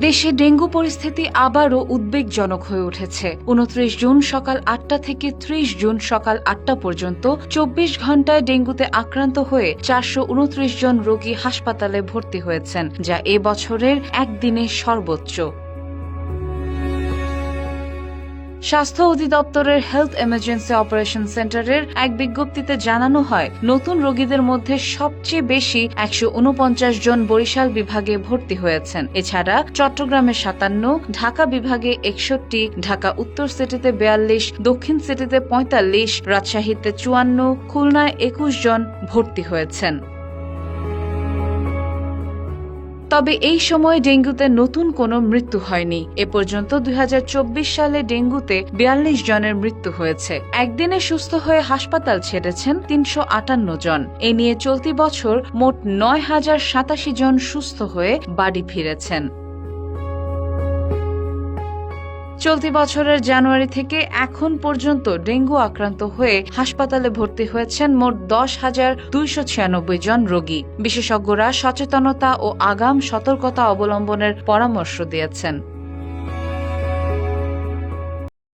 দেশে ডেঙ্গু পরিস্থিতি আবারও উদ্বেগজনক হয়ে উঠেছে। ২৯ জুন সকাল ৮টা থেকে ৩০ জুন সকাল ৮টা পর্যন্ত ২৪ ঘণ্টায় ডেঙ্গুতে আক্রান্ত হয়ে ৪২৯ জন রোগী হাসপাতালে ভর্তি হয়েছেন, যা এ বছরের একদিনে সর্বোচ্চ। স্বাস্থ্য অধিদপ্তরের হেলথ এমার্জেন্সি অপারেশন সেন্টারের এক বিজ্ঞপ্তিতে জানানো হয়, নতুন রোগীদের মধ্যে সবচেয়ে বেশি ১৪৯ জন বরিশাল বিভাগে ভর্তি হয়েছেন। এছাড়া চট্টগ্রামে ৫৭, ঢাকা বিভাগে ৬১, ঢাকা উত্তর সিটিতে ৪২, দক্ষিণ সিটিতে ৪৫, রাজশাহীতে ৫৪, খুলনায় ২১ জন ভর্তি হয়েছেন। তবে এই সময় ডেঙ্গুতে নতুন কোনো মৃত্যু হয়নি। এ পর্যন্ত ২০২৪ সালে ডেঙ্গুতে ৪২ জনের মৃত্যু হয়েছে। একদিনে সুস্থ হয়ে হাসপাতাল ছেড়েছেন ৩৫৮ জন। এ নিয়ে চলতি বছর মোট ৯,০৮৭ জন সুস্থ হয়ে বাড়ি ফিরেছেন। চলতি বছরের জানুয়ারি থেকে এখন পর্যন্ত ডেঙ্গু আক্রান্ত হয়ে হাসপাতালে ভর্তি হয়েছেন মোট ১০,২৯৬ জন রোগী। বিশেষজ্ঞরা সচেতনতা ও আগাম সতর্কতা অবলম্বনের পরামর্শ দিয়েছেন।